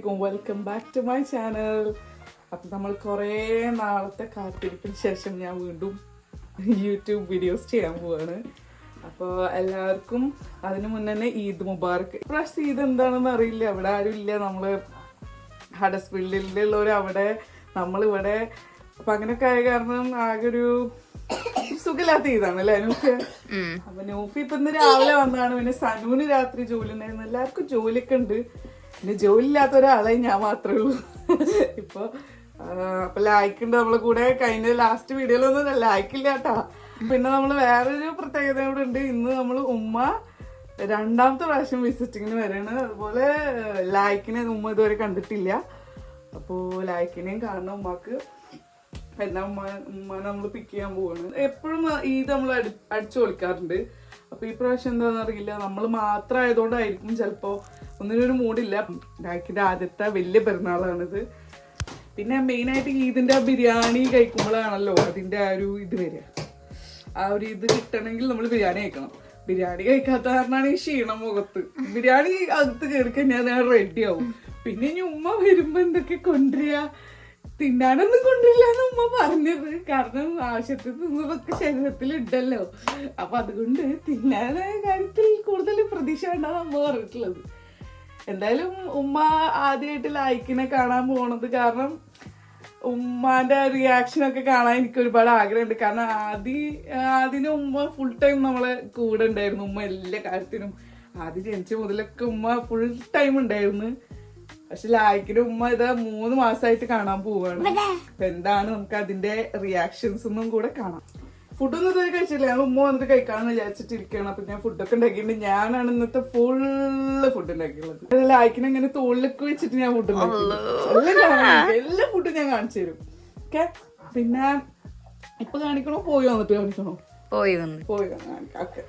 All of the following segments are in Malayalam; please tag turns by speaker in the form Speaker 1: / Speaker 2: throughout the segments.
Speaker 1: അലൈക്കും, welcome back to my channel. അപ്പം നമ്മൾ കുറേ നാളത്തെ കാത്തിരിപ്പിന് ശേഷം ഞാൻ വീണ്ടും യൂട്യൂബ് വീഡിയോസ് ചെയ്യാൻ പോവാണ്. അപ്പോൾ എല്ലാവർക്കും അതിന് മുന്നേ ഈദ് മുബാറക്ക്. ഇപ്രാവശ്യം ഈദ് എന്താണെന്ന് അറിയില്ല, അവിടെ ആരും ഇല്ല. നമ്മൾ ഹഡസ്ഫീൽഡിലുള്ളവർ അവിടെ, നമ്മളിവിടെ. അപ്പം അങ്ങനെയൊക്കെ ആയ കാരണം ആകെ ഒരു സുഖമില്ലാത്ത ഈദാണ് അല്ലേ നൂഫി? അപ്പൊ നൂഫി ഇപ്പൊ ഇന്ന് രാവിലെ വന്നതാണ്. പിന്നെ സനൂന് രാത്രി ജോലി ഉണ്ടായിരുന്നു. എല്ലാവർക്കും ജോലിയൊക്കെ ഉണ്ട്. പിന്നെ ജോലി ഇല്ലാത്ത ഒരാളായി ഞാൻ മാത്രമേ ഉള്ളൂ ഇപ്പൊ. അപ്പൊ ലായ്ക്കുണ്ട് നമ്മളെ കൂടെ. കഴിഞ്ഞ ലാസ്റ്റ് വീഡിയോയിലൊന്നും ലായ്ക്കില്ല കേട്ടാ. പിന്നെ നമ്മള് വേറൊരു പ്രത്യേകത കൂടെ ഉണ്ട്. ഇന്ന് നമ്മള് ഉമ്മ രണ്ടാമത്തെ പ്രാവശ്യം വിസിറ്റിങ്ങിന് വരാണ്. അതുപോലെ ലായ്ക്കിനെ ഉമ്മ ഇതുവരെ കണ്ടിട്ടില്ല. അപ്പോ ലായ്ക്കിനെയും കാണണം ഉമ്മക്ക്. എന്നാ ഉമ്മ നമ്മൾ പിക്ക് ചെയ്യാൻ പോവാണ്. എപ്പോഴും ഈദ് നമ്മൾ അടിച്ചു പൊളിക്കാറുണ്ട്. അപ്പൊ ഈ പ്രാവശ്യം എന്താണെന്ന് അറിയില്ല, നമ്മൾ മാത്രം ആയതുകൊണ്ടായിരിക്കും ചിലപ്പോ ഒന്നിനൊരു മൂടില്ല. ലായ്ക്കിന്റെ ആദ്യത്തെ വലിയ പെരുന്നാളാണിത്. പിന്നെ മെയിനായിട്ട് ഈദിന്റെ ബിരിയാണി കഴിക്കുമ്പോഴാണല്ലോ അതിന്റെ ആ ഒരു ഇത് വരിക. ആ ഒരു ഇത് കിട്ടണമെങ്കിൽ നമ്മൾ ബിരിയാണി കഴിക്കണം. ബിരിയാണി കഴിക്കാത്ത കാരണമാണ് ഈ ക്ഷീണം മുഖത്ത്. ബിരിയാണി അകത്ത് കയറി കഴിഞ്ഞാൽ ഞാൻ റെഡി ആവും. പിന്നെ ഇനി ഉമ്മ വരുമ്പോ എന്തൊക്കെ കൊണ്ടുവരിക, തിന്നാനൊന്നും കൊണ്ടില്ല എന്ന് ഉമ്മ പറഞ്ഞത്. കാരണം ആവശ്യത്തിൽ തിന്നതൊക്കെ ശരീരത്തിൽ ഉണ്ടല്ലോ. അപ്പൊ അതുകൊണ്ട് തിന്നാനായ കാര്യത്തിൽ കൂടുതൽ പ്രതീക്ഷ വേണ്ടാന്ന് അമ്മ പറഞ്ഞിട്ടുള്ളത്. എന്തായാലും ഉമ്മ ആദ്യമായിട്ട് ലായ്ക്കിനെ കാണാൻ പോണത് കാരണം ഉമ്മാന്റെ റിയാക്ഷനൊക്കെ കാണാൻ എനിക്ക് ഒരുപാട് ആഗ്രഹമുണ്ട്. കാരണം ആദ്യം ഉമ്മ ഫുൾ ടൈം നമ്മളെ കൂടെ ഉണ്ടായിരുന്നു. ഉമ്മ എല്ലാ കാര്യത്തിനും ആദ്യം ജനിച്ച മുതലൊക്കെ ഉമ്മ ഫുൾ ടൈം ഉണ്ടായിരുന്നു. പക്ഷെ ലായ്ക്കിന്റെ ഉമ്മ ഇത് 3 മാസമായിട്ട് കാണാൻ പോവാണ്. അപ്പൊ എന്താണ് നമുക്ക് അതിന്റെ റിയാക്ഷൻസ് ഒന്നും കൂടെ കാണാം. ഫുഡൊന്നും ഇതുവരെ കഴിച്ചില്ല. ഞാൻ ഉമ്മ വന്നിട്ട് കഴിക്കാമെന്ന് വിചാരിച്ചിട്ടിരിക്കുകയാണ്. അപ്പൊ ഞാൻ ഫുഡൊക്കെ ഉണ്ടാക്കിയിട്ട് ഞാനാണ് ഇന്നത്തെ ഫുള്ള് ഫുഡ് ഉണ്ടാക്കിയുള്ളത്. ലായ്ക്കിനെ ഇങ്ങനെ തോളിലൊക്കെ വെച്ചിട്ട് ഞാൻ ഫുഡ് ഉണ്ടാക്കി. എല്ലാ ഫുഡും ഞാൻ കാണിച്ചു തരും. ഓക്കെ, പിന്നെ ഇപ്പൊ കാണിക്കണോ പോയി വന്നിട്ട് കാണിക്കണോ? പോയി കാണിക്കാം. ഓക്കെ,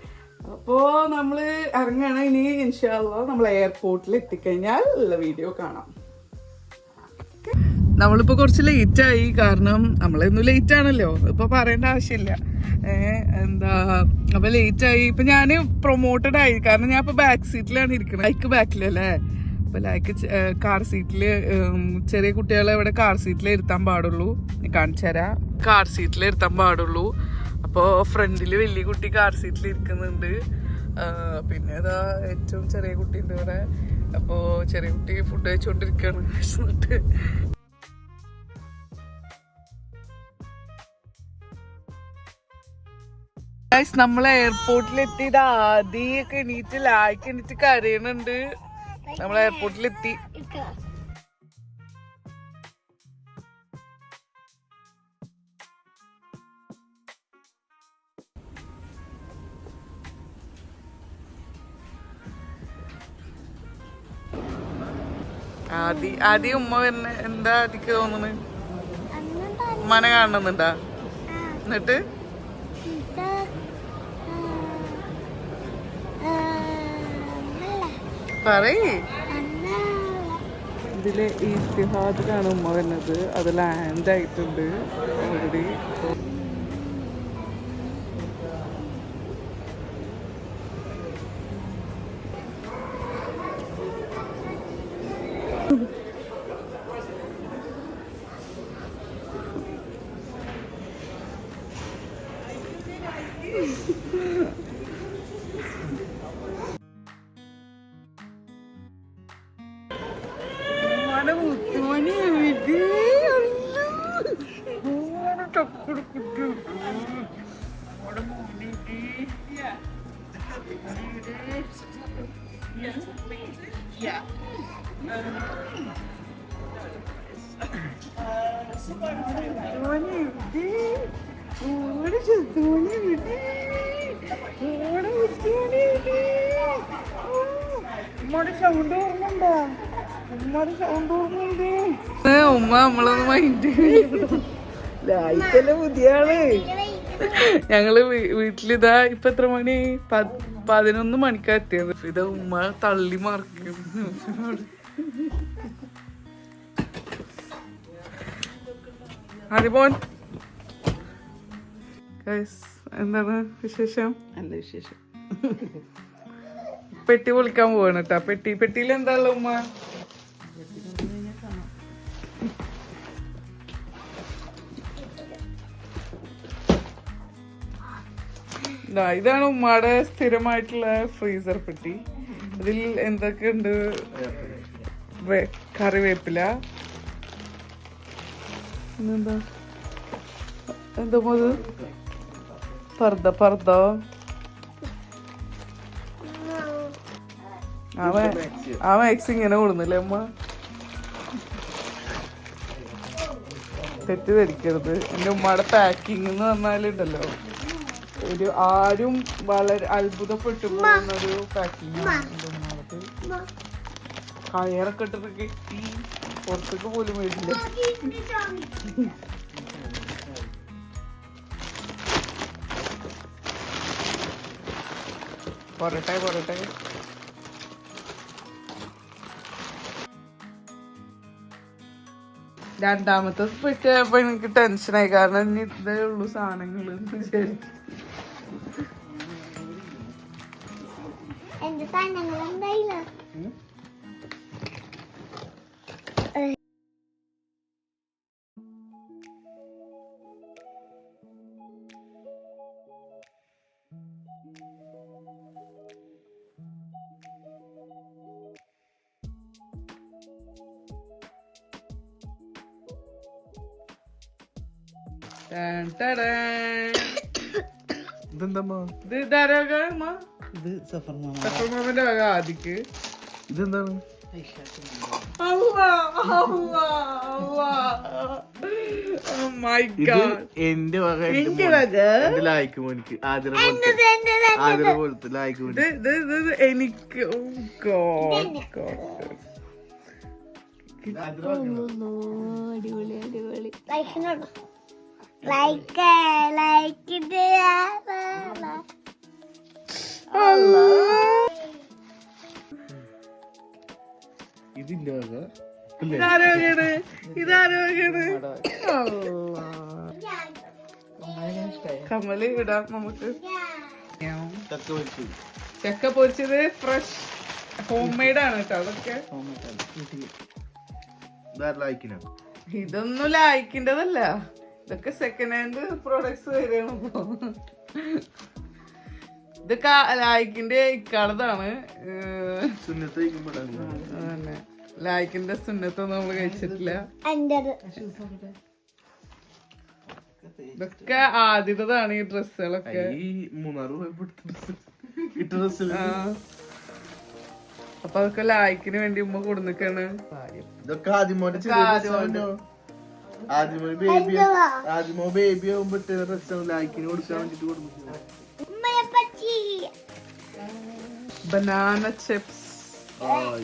Speaker 1: അപ്പോ നമ്മള് ഇറങ്ങാണ്. ഇനി ഇൻഷാ അല്ലാഹ് നമ്മൾ എയർപോർട്ടിൽ എത്തിക്കഴിഞ്ഞാൽ ഉള്ള വീഡിയോ കാണാം. നമ്മളിപ്പോ കുറച്ച് ലേറ്റ് ആയി. കാരണം നമ്മളെന്നും ലേറ്റ് ആണല്ലോ, ഇപ്പൊ പറയേണ്ട ആവശ്യമില്ല. അപ്പൊ ലേറ്റ് ആയി. ഇപ്പൊ ഞാന് പ്രൊമോട്ടഡ് ആയി. കാരണം ഞാൻ ഇപ്പൊ ബാക്ക് സീറ്റിലാണ് ഇരിക്കുന്നത്. ലൈക്ക് ബാക്കിലല്ലേ. അപ്പൊ ലൈക്ക് കാർ സീറ്റില്, ചെറിയ കുട്ടികളെ ഇവിടെ കാർ സീറ്റിൽ ഇരുത്താൻ പാടുള്ളൂ. കാണിച്ചു തരാം. കാർ സീറ്റിൽ ഇരുത്താൻ പാടുള്ളൂ. അപ്പോൾ ഫ്രണ്ടില് വലിയ കുട്ടി കാർ സീറ്റിൽ ഇരിക്കുന്നുണ്ട്. പിന്നെ ഇതാ ഏറ്റവും ചെറിയ കുട്ടി ഉണ്ട് ഇവിടെ. അപ്പോൾ ചെറിയ കുട്ടി ഫുഡ് കഴിച്ചുകൊണ്ടിരിക്കുകയാണ്. എന്നിട്ട് നമ്മളെ എയർപോർട്ടിലെത്തിയത് ആദ്യമൊക്കെ എണീറ്റ് ലായ്ക്ക് എണീറ്റ് കരയണുണ്ട്. നമ്മളെ എയർപോർട്ടിലെത്തി. ആദ്യം ഉമ്മ വരുന്ന എന്താ അതിക്ക് തോന്നുന്നത്? ഉമ്മനെ കാണുന്നുണ്ടാ? എന്നിട്ട് പറയ്. ഇതില് ഇത്തിഹാദിലാണ് ഉമ്മ വരുന്നത്. അത് ലാൻഡ് ആയിട്ടുണ്ട് ഓൾറെഡി. ഉമ്മ നമ്മളൊന്ന് മൈൻഡ് ലായിക്കല്ല പുതിയ ആള്. ഞങ്ങള് വീട്ടിലിതാ ഇപ്പൊ എത്ര മണി? 11 മണിക്കാ എത്തിയത്. ഇതാ ഉമ്മ തള്ളി മറിക്കും. അതിപോൻ എന്താണ് വിശേഷം? നല്ല വിശേഷം. പെട്ടി പൊളിക്കാൻ പോവാണ് കേട്ടാ. പെട്ടിയിൽ എന്താ ഉള്ള ഉമ്മ? ഇതാണ് ഉമ്മയുടെ സ്ഥിരമായിട്ടുള്ള ഫ്രീസർ പെട്ടി. ഇതിൽ എന്തൊക്കെയുണ്ട്? കറിവേപ്പില, എന്താ എന്താ പർദ്ദ. ആ മാക്സ് ഇങ്ങനെ കൊടുന്നില്ലേ അമ്മ? തെറ്റിദ്ധരിക്കരുത്. എൻ്റെ ഉമ്മയുടെ പാക്കിംഗ് എന്ന് പറഞ്ഞാലുണ്ടല്ലോ, ഒരു ആരും വളരെ അത്ഭുതപ്പെട്ടു പോകുന്നൊരു പാക്കിംഗ് ആണ് എൻ്റെ ഉമ്മയുടെ. കയറൊക്കെ ഇട്ടിട്ട് കെട്ടി പുറത്തേക്ക് പോലും വരില്ല. പോരട്ടെ. രണ്ടാമത്തെ പെട്ടിയപ്പോ എനിക്ക് ടെൻഷനായി, കാരണം ഇനി ഇതേ ഉള്ളു സാധനങ്ങൾ വിചാരിക്കും. സഫർമാമന്റെ വക ആദിക്ക്.
Speaker 2: ഇതെന്താണ്? എന്റെ വക ലായിക്ക് മോനിക്ക് ആദ്യം പോലത്തെ ലായിക്ക്
Speaker 1: എനിക്ക്.
Speaker 2: ഇതിന്റെ വക
Speaker 1: ഇതാരോഗ്യാണ്. കമല് ഇടാം നമുക്ക്. ചക്ക പൊരിച്ചത് ഫ്രഷ് ഹോം മെയ്ഡ് ആണ് കേട്ടോ. അതൊക്കെ ഇതൊന്നും ലായിക്കിൻ്റെതല്ല, ഇതൊക്കെ സെക്കൻഡ് ഹാൻഡ് പ്രൊഡക്ട്സ് വരെയാണ് ഇപ്പൊ. ഇത് ലായിക്കിന്റെ ഇക്കാളതാണ്. ലായിക്കിന്റെ സുന്നത്തൊന്നും നമ്മള് കഴിച്ചിട്ടില്ല. ഇതൊക്കെ ആദ്യത്തതാണ് ഈ ഡ്രസ്സുകളൊക്കെ. അപ്പൊ അതൊക്കെ ലായിക്കിന് വേണ്ടി ഉമ്മ കൊടുന്നിക്കാണ്.
Speaker 2: ആദ്യമോ ബേബി ആവുമ്പോ ഡ്രസ്സാണ് ലായിക്കിന് കൊടുക്കാൻ വേണ്ടിട്ട് കൊടുക്കുന്നത്.
Speaker 1: Banana chips.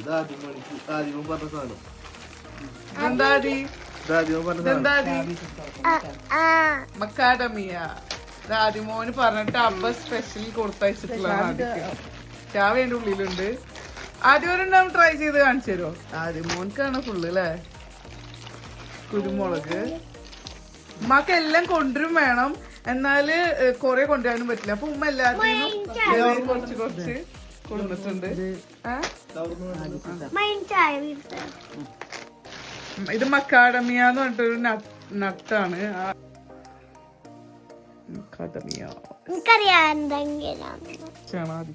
Speaker 2: ഇത് ആദ്യമോ പറഞ്ഞ സാധനം.
Speaker 1: മക്കാഡമിയ. ഇത് ആദ്യമോന് പറഞ്ഞിട്ട് അബ്ബ സ്പെഷ്യൽ കൊടുത്തയച്ചിട്ടുള്ളതാണ്. ആദ്യക്ക് ചാവേന്റെ ഉള്ളിലുണ്ട്. ആദ്യം ഒരെണ്ണം ട്രൈ ചെയ്ത് കാണിച്ചു തരുമോ? ആദ്യമോൻക്കാണ് ഫുള്ള് അല്ലേ. കുരുമുളക് ഉമ്മക്ക് എല്ലാം കൊണ്ടുവരും വേണം, എന്നാല് കൊറേ കൊണ്ടുവരാനും പറ്റില്ല. അപ്പൊ ഉമ്മ എല്ലാത്തിനും കുറച്ച് കൊണ്ടുവന്നിട്ടുണ്ട്. ഇത് മക്കാഡമിയ എന്ന് പറഞ്ഞിട്ടൊരു നട്ടാണ്. ചണാതി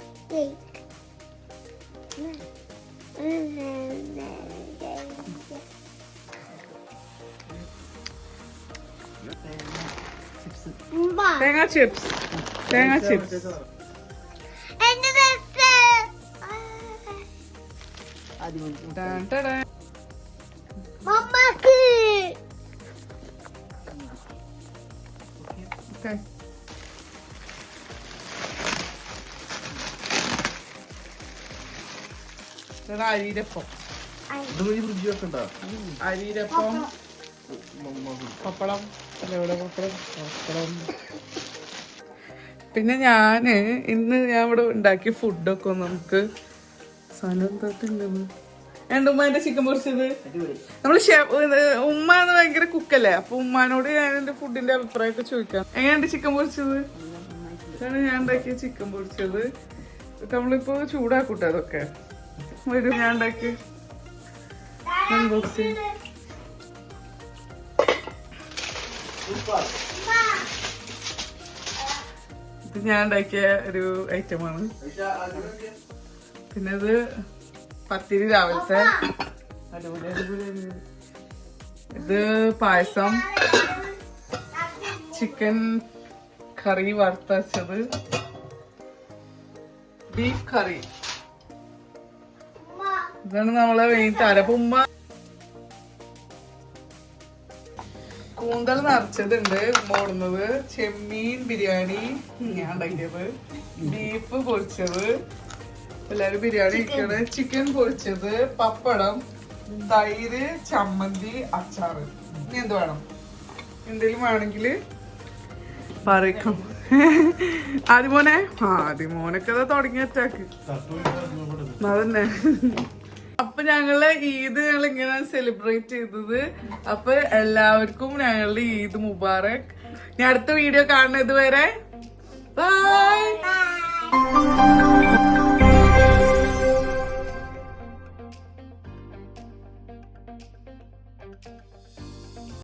Speaker 1: തേങ്ങ ചിപ്സ്. അരിരപ്പം. അരിരപ്പം, പപ്പടം. പിന്നെ ഞാന് ഇന്ന് ഞാൻ ഇവിടെ ഉണ്ടാക്കിയ ഫുഡൊക്കെ നമുക്ക് സാധനം തട്ടുണ്ടെന്ന്. ഉമ്മേന്റെ ചിക്കൻ പൊരിച്ചത് നമ്മള് ഉമ്മ ഭയങ്കര കുക്കല്ലേ, അപ്പൊ ഉമ്മാനോട് ഞാൻ എന്റെ ഫുഡിന്റെ അഭിപ്രായമൊക്കെ ചോദിക്കാം. എങ്ങനെയുണ്ട് ചിക്കൻ പൊരിച്ചത്? ഇതാണ് ഞാൻ ഉണ്ടാക്കിയ ചിക്കൻ പൊരിച്ചത്. നമ്മളിപ്പോ ചൂടാക്കൂട്ടെ അതൊക്കെ. വരും ഞാൻ ഉണ്ടാക്കി അൺബോക്സ്. ഇത് ഞാൻ ഉണ്ടാക്കിയ ഒരു ഐറ്റമാണ്. പിന്നെ ഇത് പത്തിരി രാവിലത്തെ അടിപൊളി അടിപൊളി. ഇത് പായസം, ചിക്കൻ കറി വറുത്തത്, ബീഫ് കറി. ഇതാണ് നമ്മളെ മെയിൻ താരം. അപ്പൊ ഉമ്മ കൂന്തൽ നിറച്ചതുണ്ട്, ഉമ്മ ഓടുന്നത്. ചെമ്മീൻ ബിരിയാണി ഞാൻ ഉണ്ടാക്കിയത്, ബീഫ് പൊരിച്ചത്, എല്ലാരും ബിരിയാണി കഴിക്കണത്, ചിക്കൻ പൊരിച്ചത്, പപ്പടം, തൈര്, ചമ്മന്തി, അച്ചാറ്. ഇനി എന്ത് വേണം? എന്തെങ്കിലും വേണമെങ്കിൽ പറയും. ആദ്യമോനെ ആദ്യമോനൊക്കെ തുടങ്ങി അറ്റാക്ക് അതന്നെ. അപ്പൊ ഞങ്ങള് ഈദ് ഞങ്ങൾ ഇങ്ങനെ സെലിബ്രേറ്റ് ചെയ്തത്. അപ്പൊ എല്ലാവർക്കും ഞങ്ങളുടെ ഈദ് മുബാറക്. ഞാൻ അടുത്ത വീഡിയോ കാണുന്നത് വരെ ബൈ.